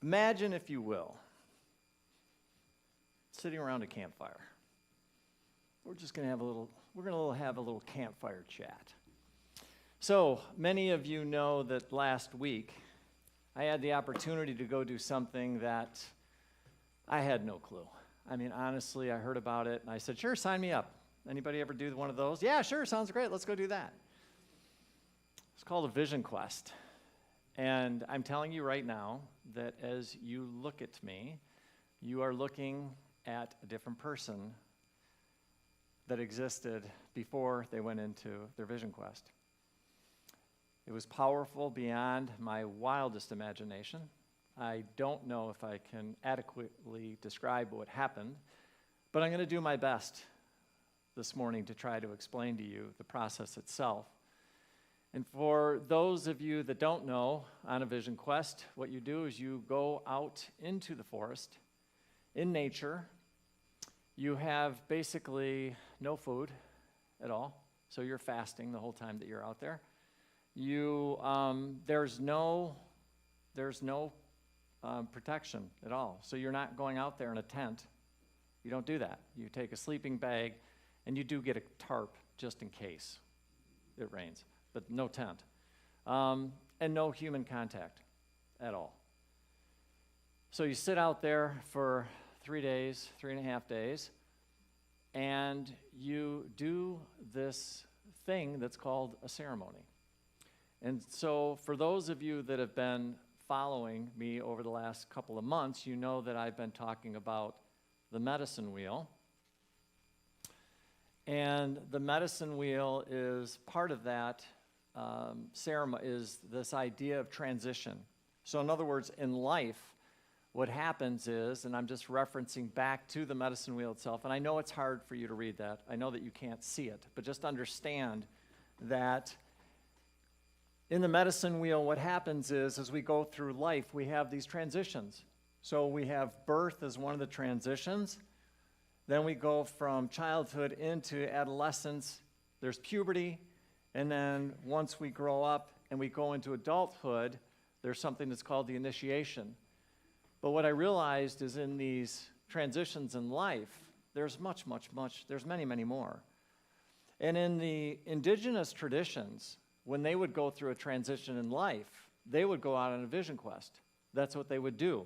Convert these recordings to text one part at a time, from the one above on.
Imagine, if you will, sitting around a campfire. We're going to have a little campfire chat. So, many of you know that last week I had the opportunity to go do something that I had no clue. I mean, honestly, I heard about it and I said, sure, sign me up. Anybody ever do one of those? Yeah, sure, sounds great, let's go do that. It's called a vision quest. And I'm telling you right now that as you look at me, you are looking at a different person that existed before they went into their vision quest. It was powerful beyond my wildest imagination. I don't know if I can adequately describe what happened, but I'm going to do my best this morning to try to explain to you the process itself. And for those of you that don't know, on a vision quest, what you do is you go out into the forest, in nature. You have basically no food at all, so you're fasting the whole time that you're out there. There's no protection at all, so you're not going out there in a tent. You don't do that. You take a sleeping bag, and you do get a tarp just in case it rains. But no tent, and no human contact at all. So you sit out there for 3 days, 3.5 days, and you do this thing that's called a ceremony. And so for those of you that have been following me over the last couple of months, you know that I've been talking about the medicine wheel. And the medicine wheel is part of that ceremony, is this idea of transition. So in other words, in life, what happens is, and I'm just referencing back to the medicine wheel itself, and I know it's hard for you to read that. I know that you can't see it, but just understand that in the medicine wheel, what happens is, as we go through life, we have these transitions. So we have birth as one of the transitions. Then we go from childhood into adolescence. There's puberty. And then once we grow up and we go into adulthood, there's something that's called the initiation. But what I realized is in these transitions in life, there's there's many, many more. And in the indigenous traditions, when they would go through a transition in life, they would go out on a vision quest. That's what they would do.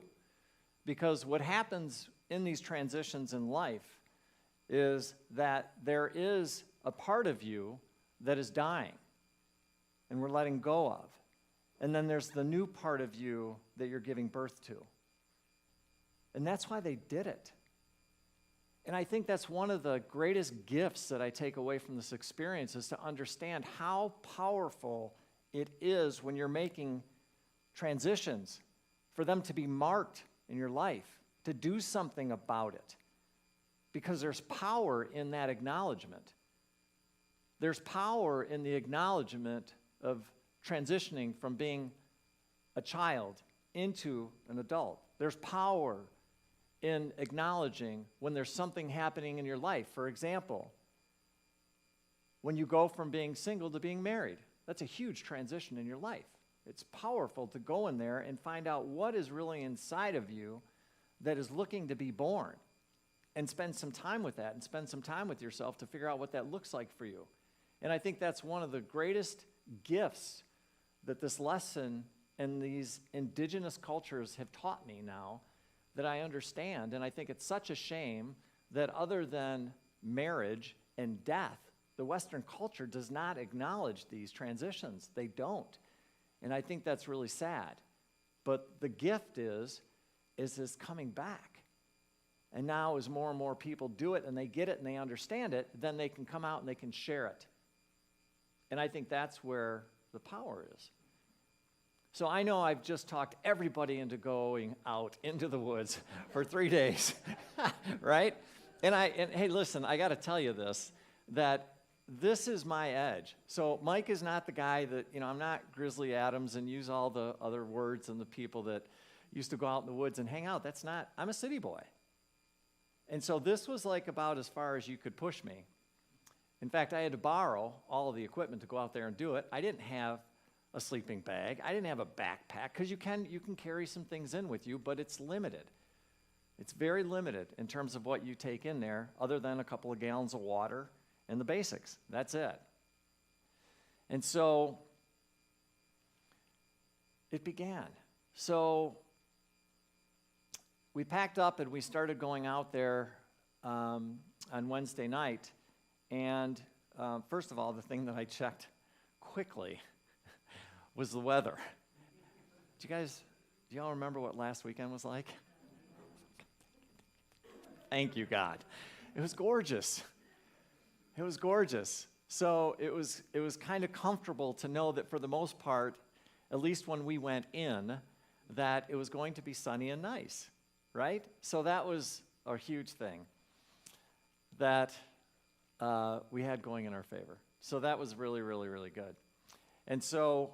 Because what happens in these transitions in life is that there is a part of you that is dying and we're letting go of. And then there's the new part of you that you're giving birth to. And that's why they did it. And I think that's one of the greatest gifts that I take away from this experience, is to understand how powerful it is when you're making transitions, for them to be marked in your life, to do something about it. Because there's power in that acknowledgement. There's power in the acknowledgement of transitioning from being a child into an adult. There's power in acknowledging when there's something happening in your life. For example, when you go from being single to being married, that's a huge transition in your life. It's powerful to go in there and find out what is really inside of you that is looking to be born, and spend some time with that, and spend some time with yourself to figure out what that looks like for you. And I think that's one of the greatest gifts that this lesson and these indigenous cultures have taught me now, that I understand. And I think it's such a shame that other than marriage and death, the Western culture does not acknowledge these transitions. They don't. And I think that's really sad. But the gift is this coming back. And now as more and more people do it and they get it and they understand it, then they can come out and they can share it. And I think that's where the power is. So I know I've just talked everybody into going out into the woods for 3 days, right? And hey, listen, I got to tell you this, that this is my edge. So Mike is not the guy that, I'm not Grizzly Adams and use all the other words and the people that used to go out in the woods and hang out. That's not, I'm a city boy. And so this was like about as far as you could push me. In fact, I had to borrow all of the equipment to go out there and do it. I didn't have a sleeping bag. I didn't have a backpack, because you can carry some things in with you, but it's limited. It's very limited in terms of what you take in there, other than a couple of gallons of water and the basics. That's it. And so it began. So we packed up and we started going out there on Wednesday night. And first of all, the thing that I checked quickly was the weather. Do y'all remember what last weekend was like? Thank you, God. It was gorgeous. It was gorgeous. So it was kind of comfortable to know that for the most part, at least when we went in, that it was going to be sunny and nice, right? So that was a huge thing that we had going in our favor. So that was really, really, really good. And so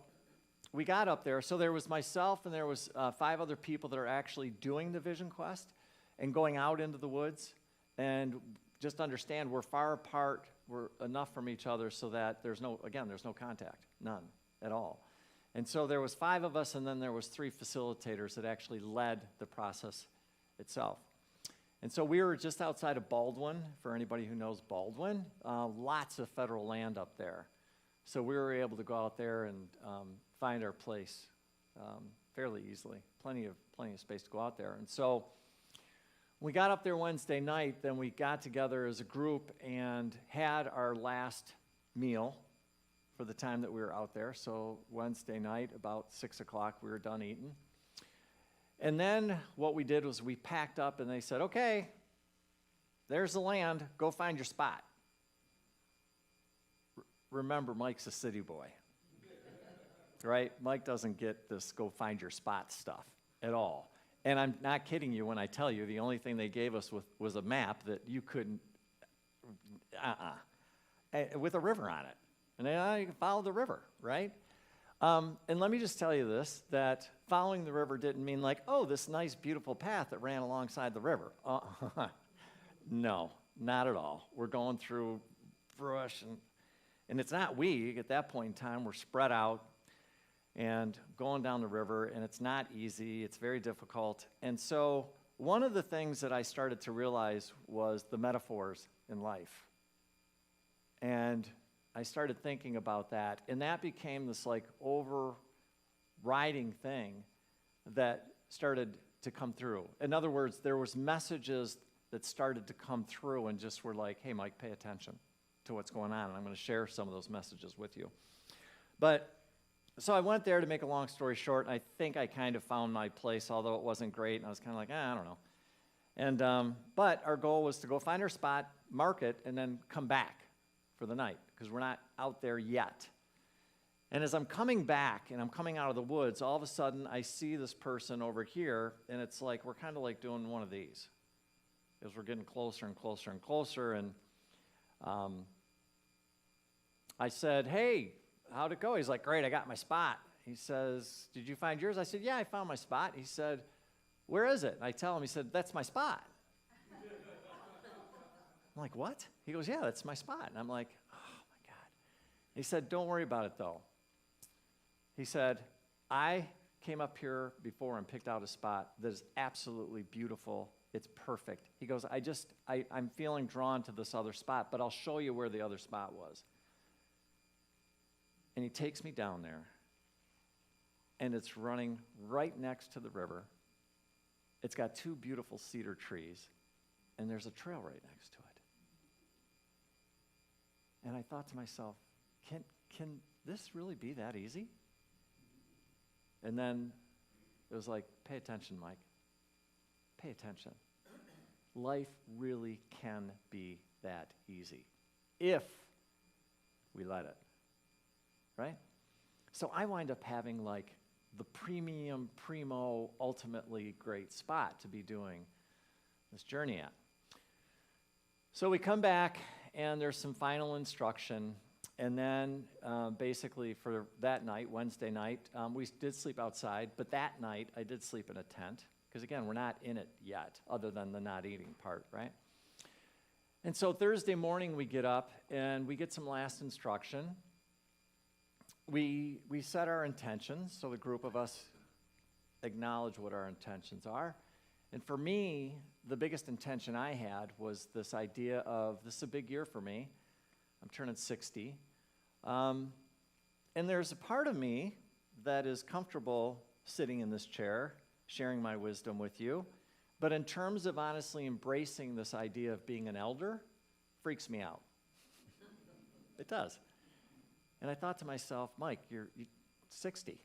we got up there. So there was myself and there was 5 other people that are actually doing the Vision Quest and going out into the woods. And just understand, we're far apart. We're enough from each other so that there's no contact, none at all. And so there was 5 of us, and then there was 3 facilitators that actually led the process itself. And so we were just outside of Baldwin, for anybody who knows Baldwin, lots of federal land up there. So we were able to go out there and find our place fairly easily. Plenty of space to go out there. And so we got up there Wednesday night, then we got together as a group and had our last meal for the time that we were out there. So Wednesday night, about 6 o'clock, we were done eating. And then what we did was we packed up and they said, okay, there's the land, go find your spot. Remember, Mike's a city boy, right? Mike doesn't get this go find your spot stuff at all. And I'm not kidding you when I tell you the only thing they gave us was a map that you couldn't, with a river on it. And then you can follow the river, right? And let me just tell you this, that following the river didn't mean like, oh, this nice, beautiful path that ran alongside the river. No, not at all. We're going through brush, and it's not we. At that point in time, we're spread out and going down the river, and it's not easy. It's very difficult. And so one of the things that I started to realize was the metaphors in life. And I started thinking about that, and that became this like overriding thing that started to come through. In other words, there was messages that started to come through and just were like, hey, Mike, pay attention to what's going on, and I'm going to share some of those messages with you. But so I went there, to make a long story short, and I think I kind of found my place, although it wasn't great, and I was kind of like, I don't know. And but our goal was to go find our spot, mark it, and then come back for the night, because we're not out there yet. And as I'm coming back and I'm coming out of the woods, all of a sudden I see this person over here, and it's like we're kind of like doing one of these, as we're getting closer and closer and closer. And I said, hey, how'd it go? He's like, great, I got my spot. He says, did you find yours? I said, yeah, I found my spot. He said, where is it? And I tell him, he said, that's my spot. I'm like, what? He goes, yeah, that's my spot. And I'm like, oh, my God. He said, don't worry about it, though. He said, I came up here before and picked out a spot that is absolutely beautiful. It's perfect. He goes, I'm feeling drawn to this other spot, but I'll show you where the other spot was. And he takes me down there, and it's running right next to the river. It's got 2 beautiful cedar trees, and there's a trail right next to it. And I thought to myself, can this really be that easy? And then it was like, pay attention, Mike. Pay attention. Life really can be that easy if we let it. Right? So I wind up having like the primo, ultimately great spot to be doing this journey at. So we come back, and there's some final instruction, and then basically for that night, Wednesday night, we did sleep outside, but that night I did sleep in a tent, because again, we're not in it yet, other than the not eating part, right? And so Thursday morning we get up, and we get some last instruction. we set our intentions, so the group of us acknowledge what our intentions are. And for me, the biggest intention I had was this idea of, this is a big year for me. I'm turning 60. And there's a part of me that is comfortable sitting in this chair, sharing my wisdom with you. But in terms of honestly embracing this idea of being an elder, freaks me out. It does. And I thought to myself, Mike, you're 60.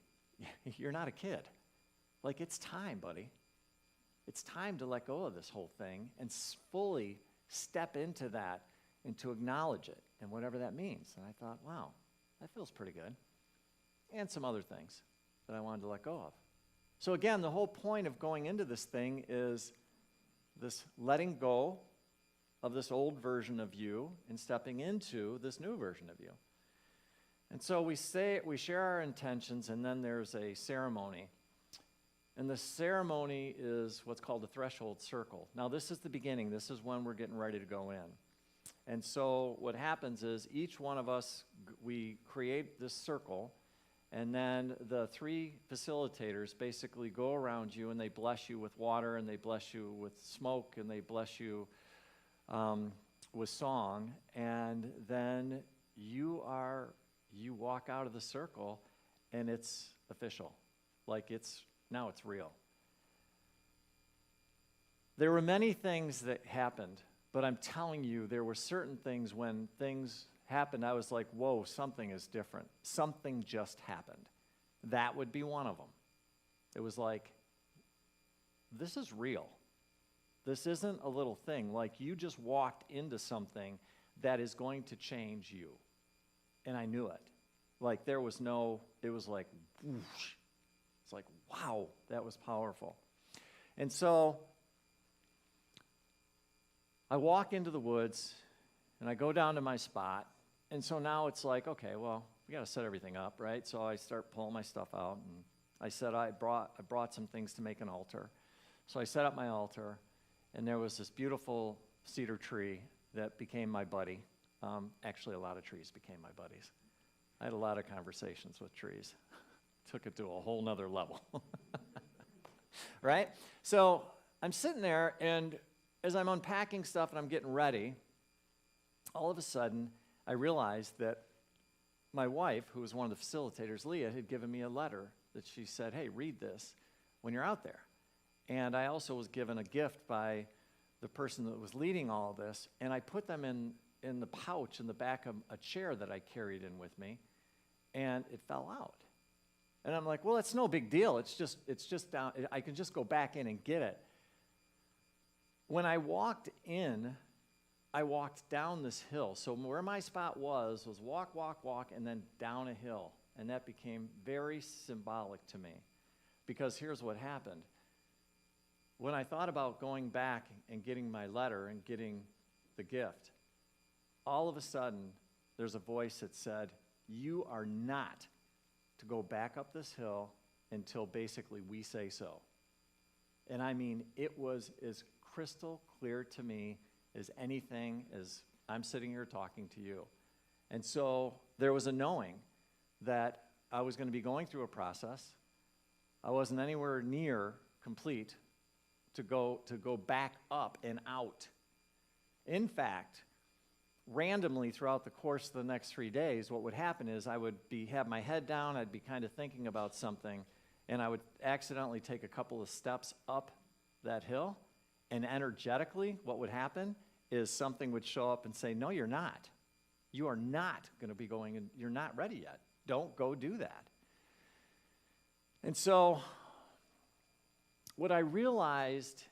You're not a kid. Like, it's time, buddy. It's time to let go of this whole thing and fully step into that and to acknowledge it and whatever that means. And I thought, wow, that feels pretty good. And some other things that I wanted to let go of. So again, the whole point of going into this thing is this letting go of this old version of you and stepping into this new version of you. And so we share our intentions, and then there's a ceremony. And the ceremony is what's called a threshold circle. Now, this is the beginning. This is when we're getting ready to go in. And so what happens is each one of us, we create this circle, and then the three facilitators basically go around you, and they bless you with water, and they bless you with smoke, and they bless you with song. And then you walk out of the circle, and it's official. Like, now it's real. There were many things that happened, but I'm telling you, there were certain things when things happened, I was like, whoa, something is different. Something just happened. That would be one of them. It was like, this is real. This isn't a little thing. Like, you just walked into something that is going to change you. And I knew it. Like, it was like, whoosh. It's like, wow, that was powerful. And so I walk into the woods, and I go down to my spot. And so now it's like, okay, well, we got to set everything up, right? So I start pulling my stuff out, and I said I brought some things to make an altar. So I set up my altar, and there was this beautiful cedar tree that became my buddy. Actually, a lot of trees became my buddies. I had a lot of conversations with trees. Took it to a whole nother level. Right? So I'm sitting there, and as I'm unpacking stuff and I'm getting ready, all of a sudden, I realized that my wife, who was one of the facilitators, Leah, had given me a letter that she said, hey, read this when you're out there. And I also was given a gift by the person that was leading all of this, and I put them in the pouch in the back of a chair that I carried in with me, and it fell out. And I'm like, well, it's no big deal. It's just down. I can just go back in and get it. When I walked in, I walked down this hill. So where my spot was walk, walk, walk, and then down a hill. And that became very symbolic to me. Because here's what happened. When I thought about going back and getting my letter and getting the gift, all of a sudden, there's a voice that said, you are not to go back up this hill until basically we say so. And I mean, it was as crystal clear to me as anything as I'm sitting here talking to you. And so there was a knowing that I was going to be going through a process. I wasn't anywhere near complete to go back up and out. In fact, randomly throughout the course of the next 3 days, what would happen is I would have my head down, I'd be kind of thinking about something, and I would accidentally take a couple of steps up that hill, and energetically, what would happen is something would show up and say, no, you're not. You are not going to be going, and you're not ready yet. Don't go do that. And so what I realized,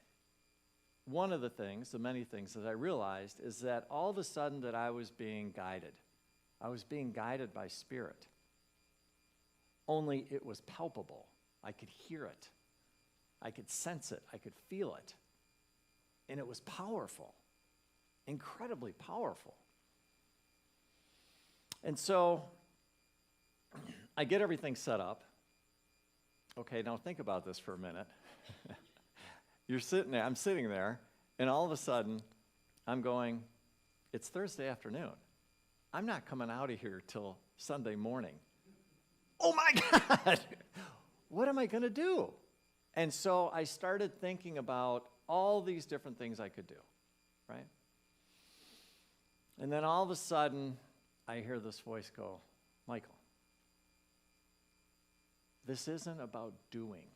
one of the things, the many things that I realized, is that all of a sudden that I was being guided. I was being guided by Spirit. Only it was palpable. I could hear it. I could sense it. I could feel it. And it was powerful, incredibly powerful. And so I get everything set up. Okay, now think about this for a minute. You're sitting there, I'm sitting there, and all of a sudden, I'm going, it's Thursday afternoon. I'm not coming out of here till Sunday morning. oh my God, what am I going to do? And so I started thinking about all these different things I could do, right? And then all of a sudden, I hear this voice go, Michael, this isn't about doing.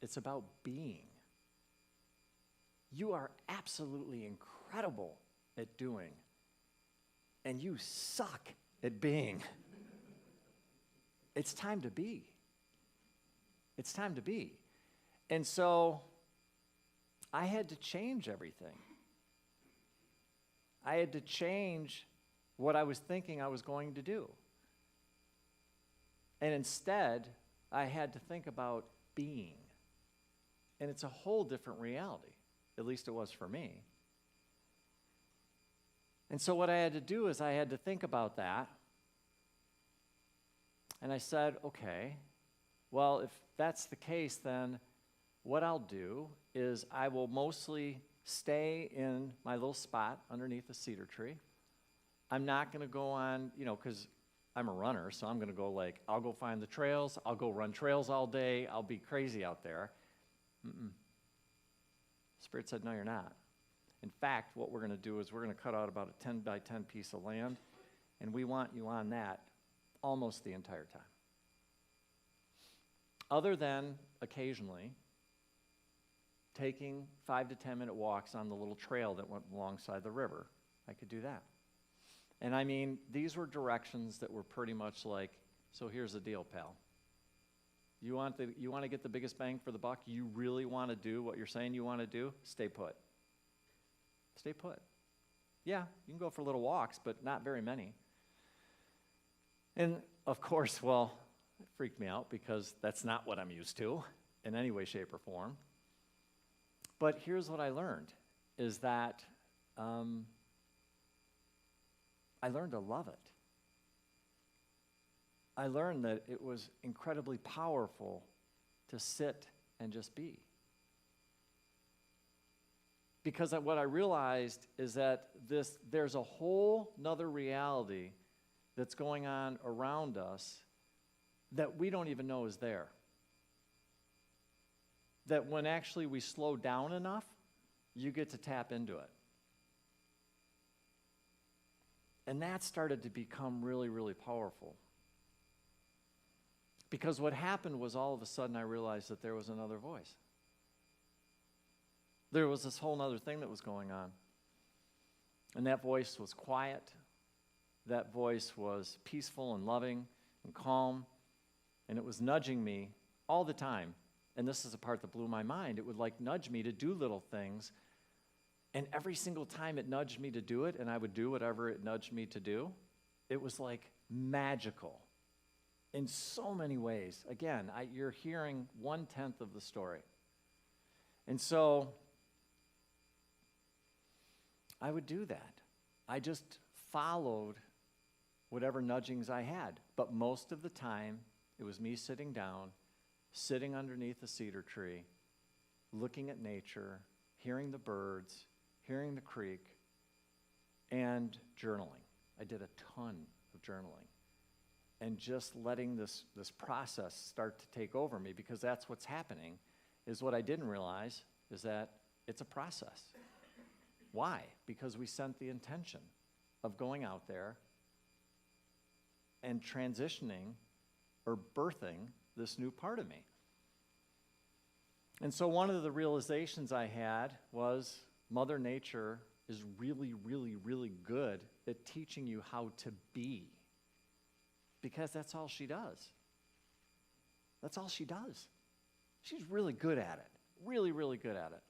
It's about being. You are absolutely incredible at doing, and you suck at being. It's time to be. It's time to be. And so I had to change everything. I had to change what I was thinking I was going to do. And instead, I had to think about being. And it's a whole different reality. At least it was for me. And so what I had to do is I had to think about that. And I said, okay, well, if that's the case, then what I'll do is I will mostly stay in my little spot underneath the cedar tree. I'm not going to go on, because I'm a runner, so I'm going to go I'll go find the trails. I'll go run trails all day. I'll be crazy out there. Spirit said, no, you're not. In fact, what we're going to do is we're going to cut out about a 10 by 10 piece of land, and we want you on that almost the entire time. Other than occasionally taking 5 to 10 minute walks on the little trail that went alongside the river, I could do that. And I mean, these were directions that were pretty much like, so here's the deal, pal. You want to get the biggest bang for the buck? You really want to do what you're saying you want to do? Stay put. Stay put. Yeah, you can go for little walks, but not very many. And of course, well, it freaked me out because that's not what I'm used to in any way, shape, or form. But here's what I learned, is that I learned to love it. I learned that it was incredibly powerful to sit and just be. Because what I realized is that there's a whole nother reality that's going on around us that we don't even know is there. That when actually we slow down enough, you get to tap into it. And that started to become really, really powerful. Because what happened was all of a sudden I realized that there was another voice. There was this whole other thing that was going on. And that voice was quiet. That voice was peaceful and loving and calm. And it was nudging me all the time. And this is the part that blew my mind. It would nudge me to do little things. And every single time it nudged me to do it, and I would do whatever it nudged me to do, it was magical in so many ways. Again, you're hearing 1/10 of the story. And so I would do that. I just followed whatever nudgings I had. But most of the time, it was me sitting down, sitting underneath a cedar tree, looking at nature, hearing the birds, hearing the creek, and journaling. I did a ton of journaling. And just letting this process start to take over me, because that's what's happening, is what I didn't realize is that it's a process. Why? Because we sent the intention of going out there and transitioning or birthing this new part of me. And so one of the realizations I had was Mother Nature is really, really, really good at teaching you how to be. Because that's all she does. That's all she does. She's really good at it. Really, really good at it.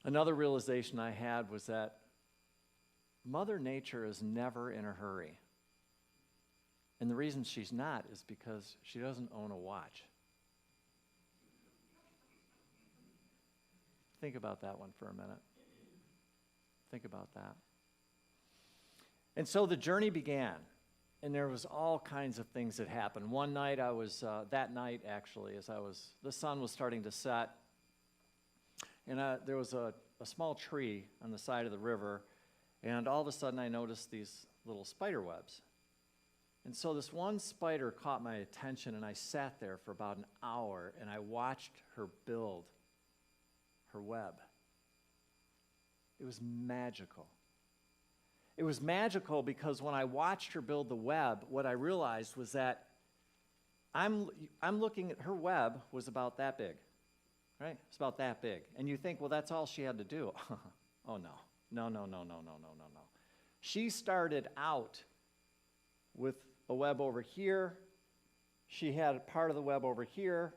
Another realization I had was that Mother Nature is never in a hurry. And the reason she's not is because she doesn't own a watch. Think about that one for a minute. Think about that. And so the journey began. And there was all kinds of things that happened. One night that night actually, the sun was starting to set, and there was a small tree on the side of the river, and all of a sudden I noticed these little spider webs. And so this one spider caught my attention, and I sat there for about an hour, and I watched her build her web. It was magical. It was magical because when I watched her build the web, what I realized was that I'm looking at her web was about that big, right? It's about that big. And you think, well, that's all she had to do. Oh, no. No. She started out with a web over here. She had part of the web over here.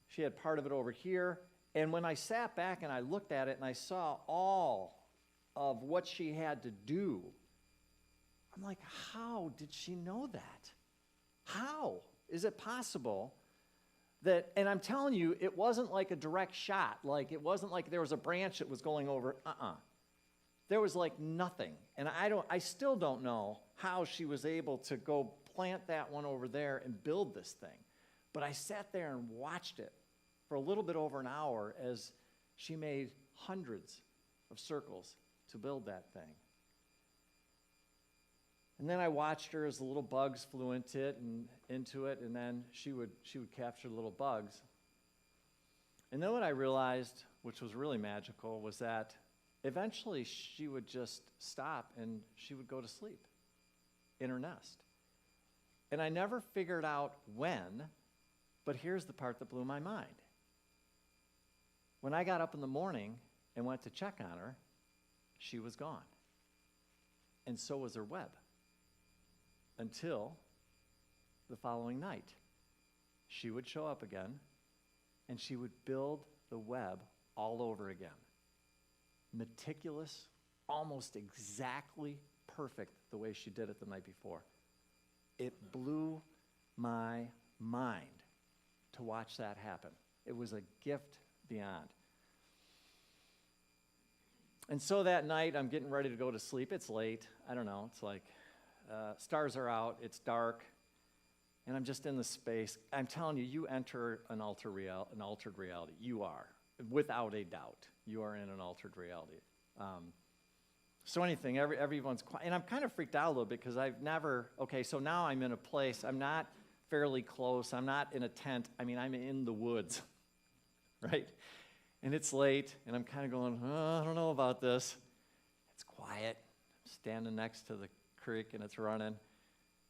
She had part of it over here. And when I sat back and I looked at it and I saw all of what she had to do, I'm like, how did she know that? How is it possible that, and I'm telling you, it wasn't like a direct shot. Like, it wasn't like there was a branch that was going over. There was like nothing. And I still don't know how she was able to go plant that one over there and build this thing. But I sat there and watched it for a little bit over an hour as she made hundreds of circles to build that thing. And then I watched her as the little bugs flew into it, and then she would capture the little bugs. And then what I realized, which was really magical, was that eventually she would just stop and she would go to sleep in her nest. And I never figured out when, but here's the part that blew my mind. When I got up in the morning and went to check on her, she was gone. And so was her web. Until the following night. She would show up again, and she would build the web all over again. Meticulous, almost exactly perfect the way she did it the night before. It blew my mind to watch that happen. It was a gift beyond. And so that night, I'm getting ready to go to sleep. It's late. I don't know. It's like stars are out. It's dark. And I'm just in the space. I'm telling you, you enter an altered reality. You are, without a doubt. You are in an altered reality. So anything, everyone's quiet. And I'm kind of freaked out a little bit because I've never, okay, so now I'm in a place. I'm not fairly close. I'm not in a tent. I mean, I'm in the woods, right? And it's late, and I'm kind of going, I don't know about this. It's quiet. I'm standing next to the creek, and it's running.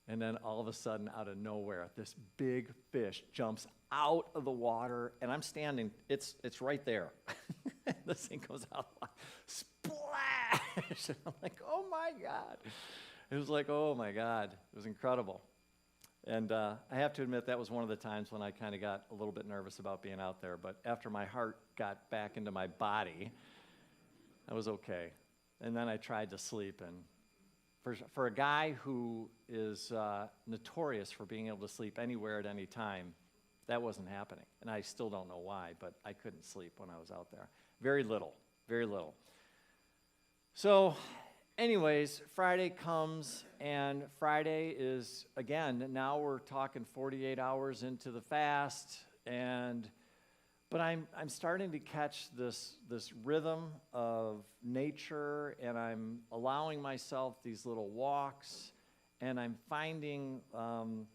And then all of a sudden, out of nowhere, this big fish jumps out of the water, and I'm standing. It's right there. This thing goes out, splash! And I'm like, oh my God. It was like, oh my God. It was incredible. And I have to admit, that was one of the times when I kind of got a little bit nervous about being out there. But after my heart got back into my body, I was okay. And then I tried to sleep. And for a guy who is notorious for being able to sleep anywhere at any time, that wasn't happening. And I still don't know why, but I couldn't sleep when I was out there. Very little, very little. So anyways, Friday comes, and Friday is, again, now we're talking 48 hours into the fast, but I'm starting to catch this rhythm of nature, and I'm allowing myself these little walks, and I'm finding, and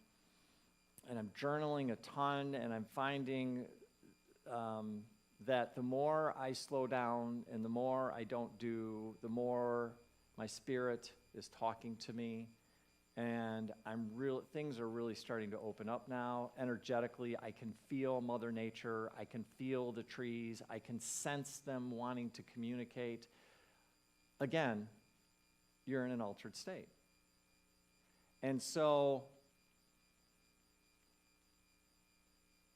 I'm journaling a ton, and I'm finding that the more I slow down and the more I don't do, the more my spirit is talking to me, and things are really starting to open up now. Energetically, I can feel Mother Nature. I can feel the trees. I can sense them wanting to communicate. Again, you're in an altered state. And so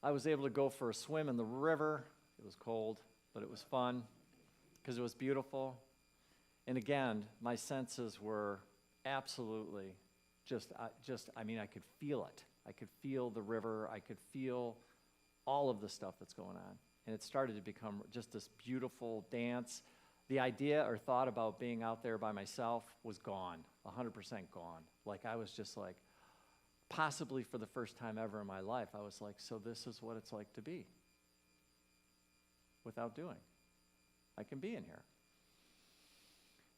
I was able to go for a swim in the river. It was cold, but it was fun because it was beautiful. And again, my senses were absolutely I could feel it. I could feel the river. I could feel all of the stuff that's going on. And it started to become just this beautiful dance. The idea or thought about being out there by myself was gone, 100% gone. Like I was just like, possibly for the first time ever in my life, I was like, so this is what it's like to be without doing. I can be in here.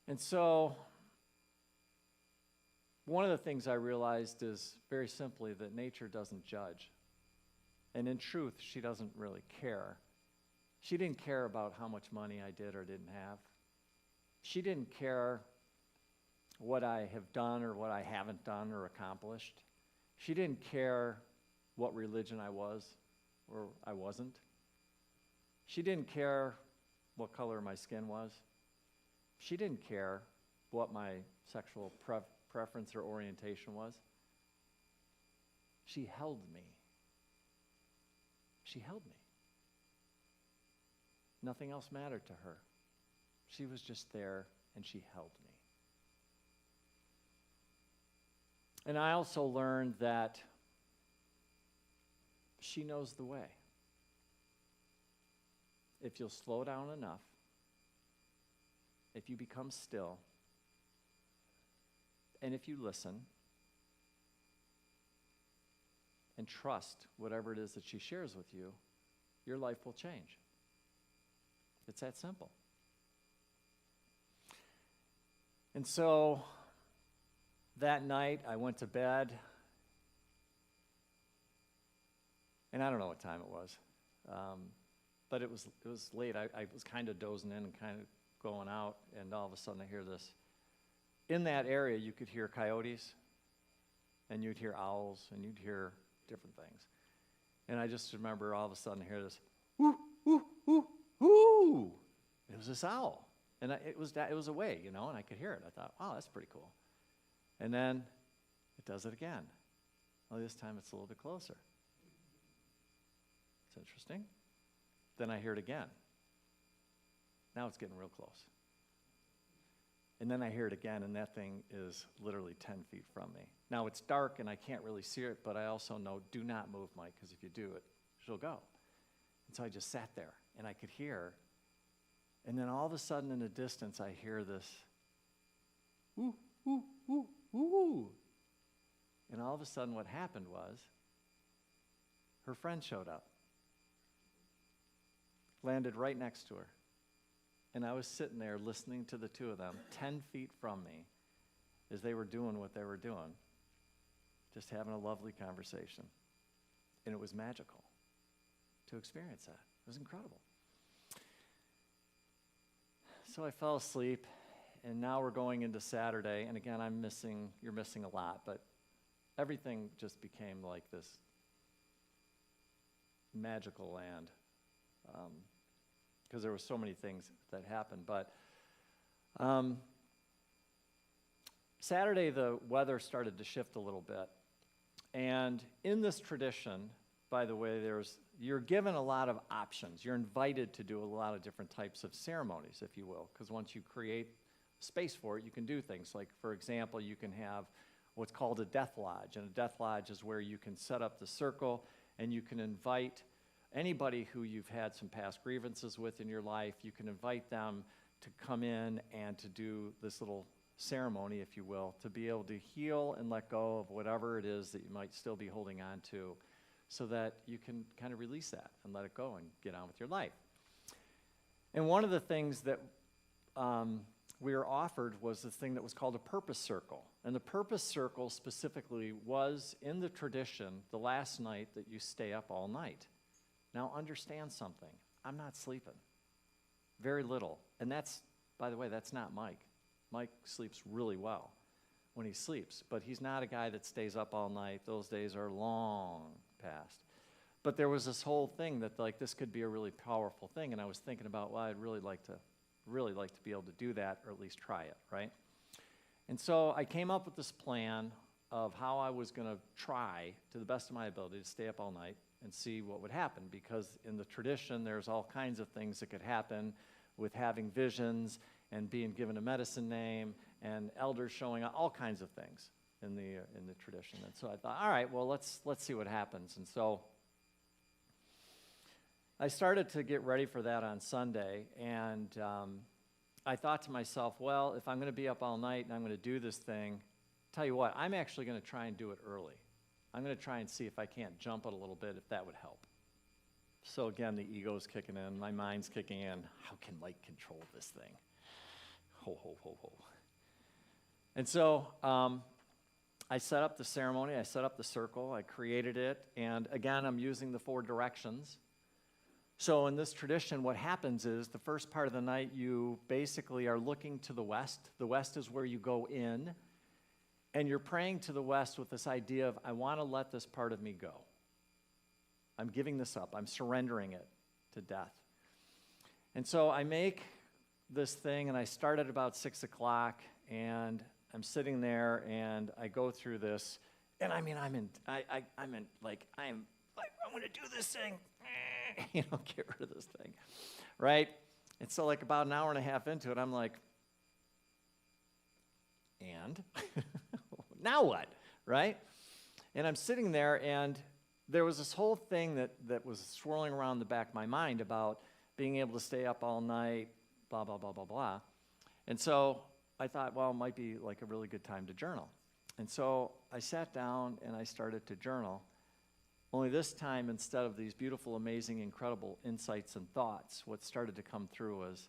And so one of the things I realized is very simply that nature doesn't judge. And in truth, she doesn't really care. She didn't care about how much money I did or didn't have. She didn't care what I have done or what I haven't done or accomplished. She didn't care what religion I was or I wasn't. She didn't care what color my skin was. She didn't care what my sexual preference or orientation was. She held me. She held me. Nothing else mattered to her. She was just there and she held me. And I also learned that she knows the way. If you'll slow down enough, if you become still, and if you listen and trust whatever it is that she shares with you, your life will change. It's that simple. And so that night I went to bed, and I don't know what time it was, but it was late. I was kind of dozing in and kind of going out, and all of a sudden I hear this. In that area, you could hear coyotes, and you'd hear owls, and you'd hear different things. And I just remember all of a sudden I hear this, whoo, whoo, whoo, whoo. It was this owl. And it was away, and I could hear it. I thought, wow, that's pretty cool. And then it does it again. Well, this time it's a little bit closer. It's interesting. Then I hear it again. Now it's getting real close. And then I hear it again, and that thing is literally 10 feet from me. Now it's dark, and I can't really see it, but I also know, do not move, Mike, because if you do it, she'll go. And so I just sat there, and I could hear. And then all of a sudden in the distance, I hear this, woo, woo, woo, woo. And all of a sudden what happened was, her friend showed up, landed right next to her. And I was sitting there listening to the two of them 10 feet from me as they were doing what they were doing, just having a lovely conversation. And it was magical to experience that. It was incredible. So I fell asleep, and now we're going into Saturday. And again, you're missing a lot, but everything just became like this magical land. Because there were so many things that happened. But Saturday, the weather started to shift a little bit. And in this tradition, by the way, you're given a lot of options. You're invited to do a lot of different types of ceremonies, if you will, because once you create space for it, you can do things. Like, for example, you can have what's called a death lodge. And a death lodge is where you can set up the circle and you can invite anybody who you've had some past grievances with in your life. You can invite them to come in and to do this little ceremony, if you will, to be able to heal and let go of whatever it is that you might still be holding on to, so that you can kind of release that and let it go and get on with your life. And one of the things that we were offered was this thing that was called a purpose circle. And the purpose circle specifically was, in the tradition, the last night that you stay up all night. Now understand something. I'm not sleeping. Very little. And that's, by the way, that's not Mike. Mike sleeps really well when he sleeps, but he's not a guy that stays up all night. Those days are long past. But there was this whole thing that, like, this could be a really powerful thing, and I was thinking about, well, I'd really like to be able to do that, or at least try it, right? And so I came up with this plan of how I was going to try, to the best of my ability, to stay up all night and see what would happen, because in the tradition, there's all kinds of things that could happen with having visions and being given a medicine name and elders showing up, all kinds of things in the tradition. And so I thought, all right, well, let's see what happens. And so I started to get ready for that on Sunday, and I thought to myself, well, if I'm going to be up all night and I'm going to do this thing, tell you what, I'm actually going to try and do it early. I'm going to try and see if I can't jump it a little bit, if that would help. So again, the ego's kicking in, my mind's kicking in. How can Mike control this thing? Ho, ho, ho, ho. And so I set up the ceremony, I set up the circle, I created it, and again, I'm using the 4 directions. So in this tradition, what happens is the first part of the night, you basically are looking to the west. The west is where you go in, and you're praying to the west with this idea of, I want to let this part of me go. I'm giving this up. I'm surrendering it to death. And so I make this thing, and I start at about 6 o'clock, and I'm sitting there, and I go through this, and I mean, I want to do this thing. Get rid of this thing, right? And so like about an hour and a half into it, I'm like, and? Now what, right? And I'm sitting there, and there was this whole thing that was swirling around the back of my mind about being able to stay up all night, blah, blah, blah, blah, blah. And so I thought, well, it might be like a really good time to journal. And so I sat down and I started to journal. Only this time, instead of these beautiful, amazing, incredible insights and thoughts, what started to come through was,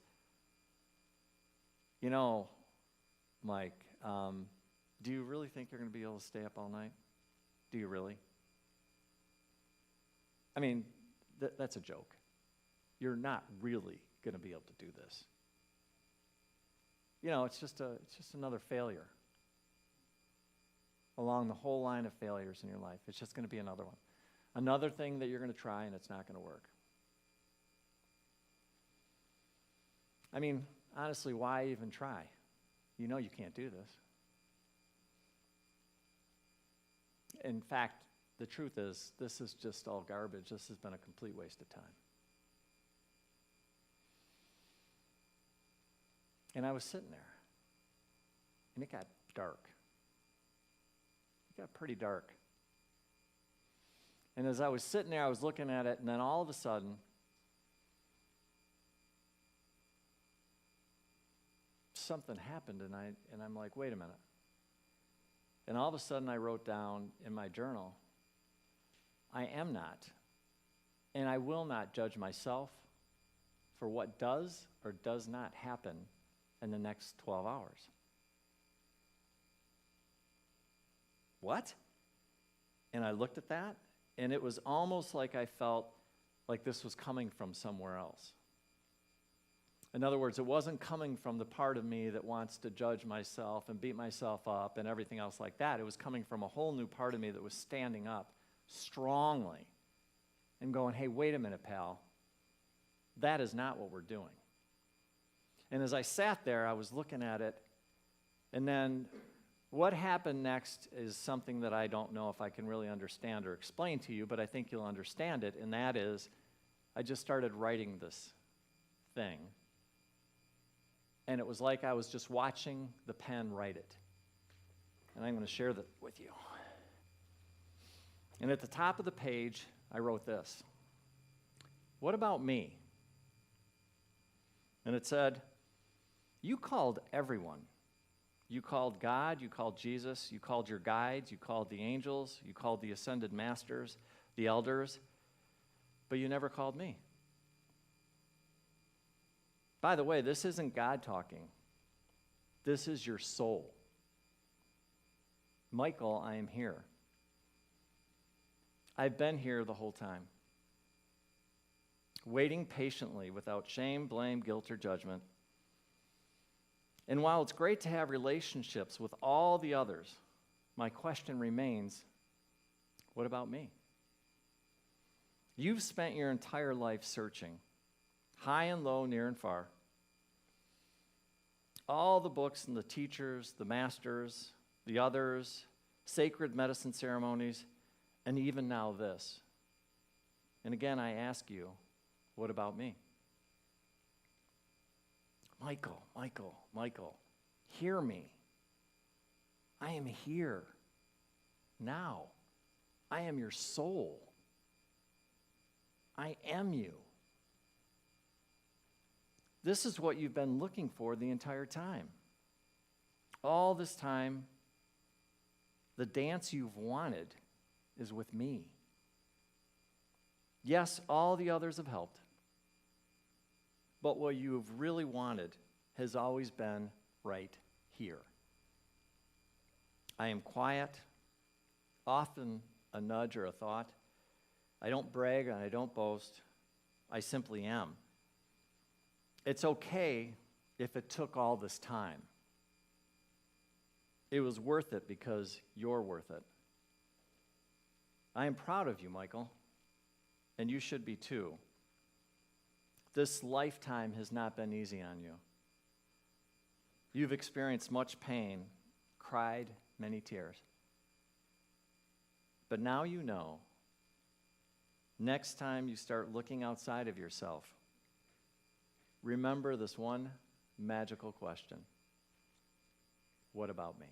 Mike, do you really think you're going to be able to stay up all night? Do you really? I mean, that's a joke. You're not really going to be able to do this. It's just another failure along the whole line of failures in your life. It's just going to be another one. Another thing that you're going to try, and it's not going to work. I mean, honestly, why even try? You know you can't do this. In fact, the truth is, this is just all garbage. This has been a complete waste of time. And I was sitting there, and it got dark. It got pretty dark. And as I was sitting there, I was looking at it, and then all of a sudden, something happened, and I'm like, wait a minute. And all of a sudden, I wrote down in my journal, I am not, and I will not judge myself for what does or does not happen in the next 12 hours. What? And I looked at that, and it was almost like I felt like this was coming from somewhere else. In other words, it wasn't coming from the part of me that wants to judge myself and beat myself up and everything else like that. It was coming from a whole new part of me that was standing up strongly and going, hey, wait a minute, pal. That is not what we're doing. And as I sat there, I was looking at it, and then what happened next is something that I don't know if I can really understand or explain to you, but I think you'll understand it, and that is I just started writing this thing, and it was like I was just watching the pen write it. And I'm going to share that with you. And at the top of the page, I wrote this. What about me? And it said, you called everyone. You called God, you called Jesus, you called your guides, you called the angels, you called the ascended masters, the elders, but you never called me. By the way, this isn't God talking. This is your soul. Michael, I am here. I've been here the whole time, waiting patiently without shame, blame, guilt, or judgment. And while it's great to have relationships with all the others, my question remains, what about me? You've spent your entire life searching, high and low, near and far. All the books and the teachers, the masters, the others, sacred medicine ceremonies, and even now this. And again, I ask you, what about me? Michael, Michael, Michael, hear me. I am here now. I am your soul. I am you. This is what you've been looking for the entire time. All this time, the dance you've wanted is with me. Yes, all the others have helped. But what you've really wanted has always been right here. I am quiet, often a nudge or a thought. I don't brag and I don't boast. I simply am. It's okay if it took all this time. It was worth it because you're worth it. I am proud of you, Michael, and you should be too. This lifetime has not been easy on you. You've experienced much pain, cried many tears. But now you know, next time you start looking outside of yourself, remember this one magical question. What about me?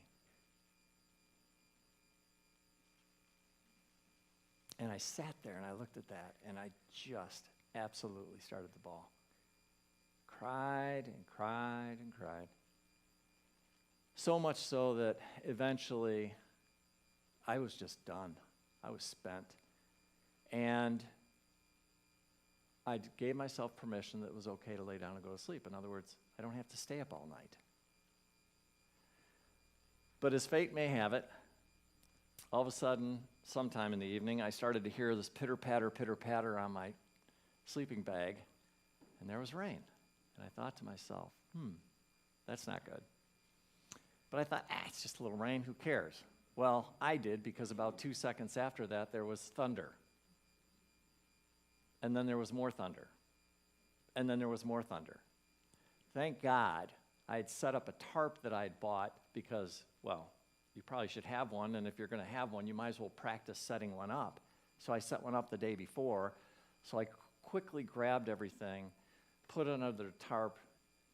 And I sat there and I looked at that and I just absolutely started to bawl. Cried and cried and cried. So much so that eventually I was just done. I was spent. And I gave myself permission that it was okay to lay down and go to sleep. In other words, I don't have to stay up all night. But as fate may have it, all of a sudden, sometime in the evening, I started to hear this pitter-patter on my sleeping bag, and there was rain. And I thought to myself, that's not good. But I thought, it's just a little rain, who cares? Well, I did, because about 2 seconds after that, there was thunder. And then there was more thunder. And then there was more thunder. Thank God I had set up a tarp that I had bought because, well, you probably should have one, and if you're going to have one, you might as well practice setting one up. So I set one up the day before, so I quickly grabbed everything, put it under the tarp,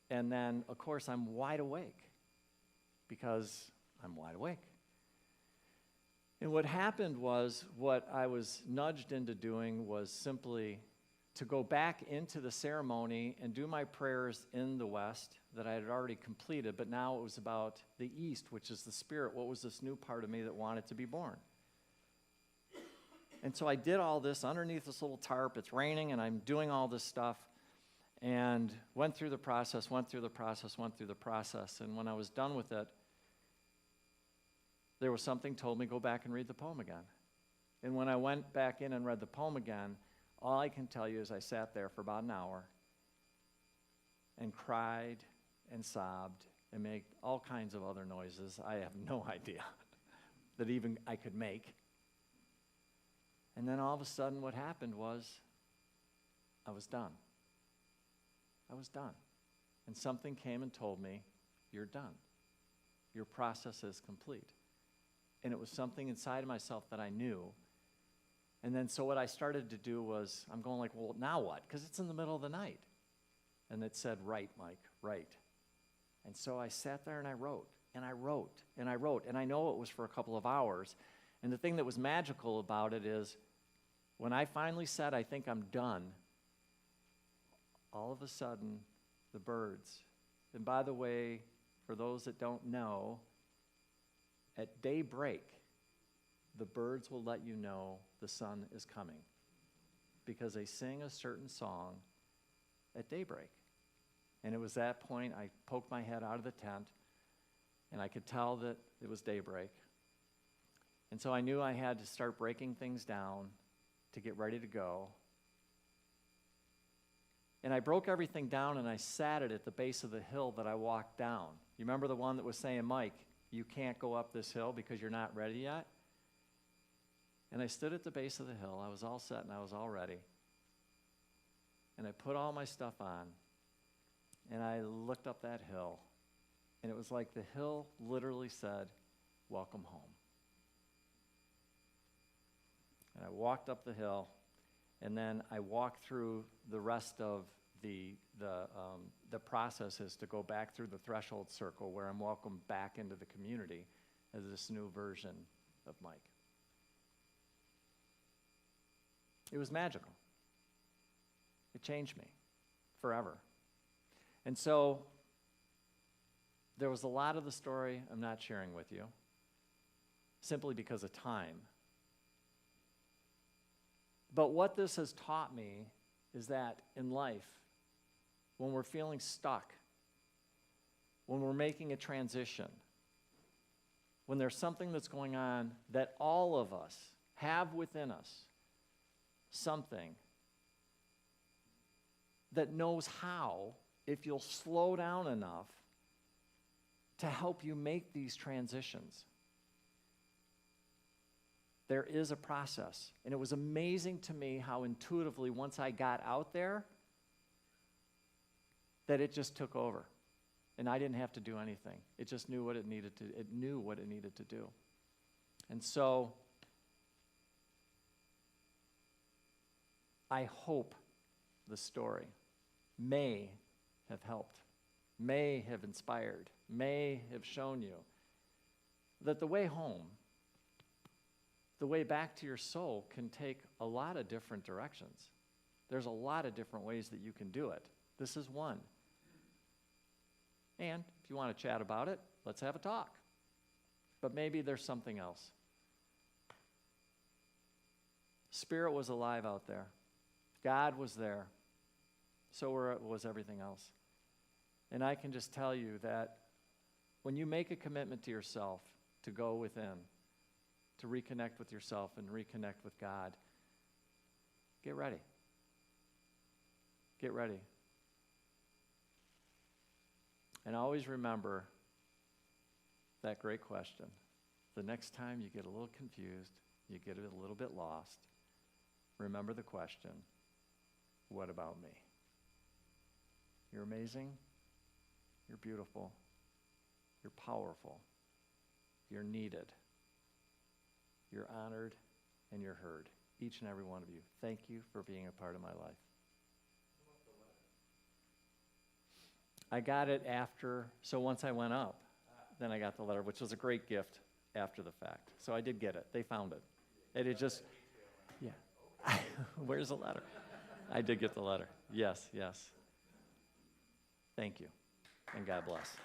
and then, of course, I'm wide awake because I'm wide awake. And what happened was, what I was nudged into doing was simply to go back into the ceremony and do my prayers in the west that I had already completed, but now it was about the east, which is the spirit. What was this new part of me that wanted to be born? And so I did all this underneath this little tarp. It's raining, and I'm doing all this stuff, and went through the process. And when I was done with it, there was something told me, go back and read the poem again. And when I went back in and read the poem again, all I can tell you is I sat there for about an hour and cried and sobbed and made all kinds of other noises I have no idea that even I could make. And then all of a sudden what happened was I was done. I was done. And something came and told me, you're done. Your process is complete. And it was something inside of myself that I knew. And then so what I started to do was, I'm going like, well, now what? Because it's in the middle of the night. And it said, write, Mike, write. And so I sat there and I wrote, and I wrote, and I wrote. And I know it was for a couple of hours. And the thing that was magical about it is, when I finally said, I think I'm done, all of a sudden, the birds, and by the way, for those that don't know, at daybreak, the birds will let you know the sun is coming because they sing a certain song at daybreak. And it was that point I poked my head out of the tent, and I could tell that it was daybreak. And so I knew I had to start breaking things down to get ready to go. And I broke everything down, and I sat it at the base of the hill that I walked down. You remember the one that was saying, Mike, you can't go up this hill because you're not ready yet? And I stood at the base of the hill. I was all set and I was all ready. And I put all my stuff on, and I looked up that hill, and it was like the hill literally said, welcome home. And I walked up the hill, and then I walked through the rest of the processes to go back through the threshold circle where I'm welcomed back into the community as this new version of Mike. It was magical. It changed me forever. And so there was a lot of the story I'm not sharing with you simply because of time. But what this has taught me is that in life, when we're feeling stuck, when we're making a transition, when there's something that's going on that all of us have within us, something that knows how, if you'll slow down enough, to help you make these transitions. There is a process. And it was amazing to me how intuitively, once I got out there, that it just took over. And I didn't have to do anything. It just knew what it needed to, it knew what it needed to do. And so, I hope the story may have helped, may have inspired, may have shown you that the way home, the way back to your soul, can take a lot of different directions. There's a lot of different ways that you can do it. This is one. And if you want to chat about it, let's have a talk. But maybe there's something else. Spirit was alive out there. God was there. So was everything else. And I can just tell you that when you make a commitment to yourself to go within, to reconnect with yourself and reconnect with God, get ready. Get ready. And always remember that great question. The next time you get a little confused, you get a little bit lost, remember the question, what about me? You're amazing. You're beautiful. You're powerful. You're needed. You're honored, and you're heard. Each and every one of you. Thank you for being a part of my life. I got it after, so once I went up, then I got the letter, which was a great gift after the fact. So I did get it. They found it. And it just, yeah. Where's the letter? I did get the letter. Yes, yes. Thank you, and God bless.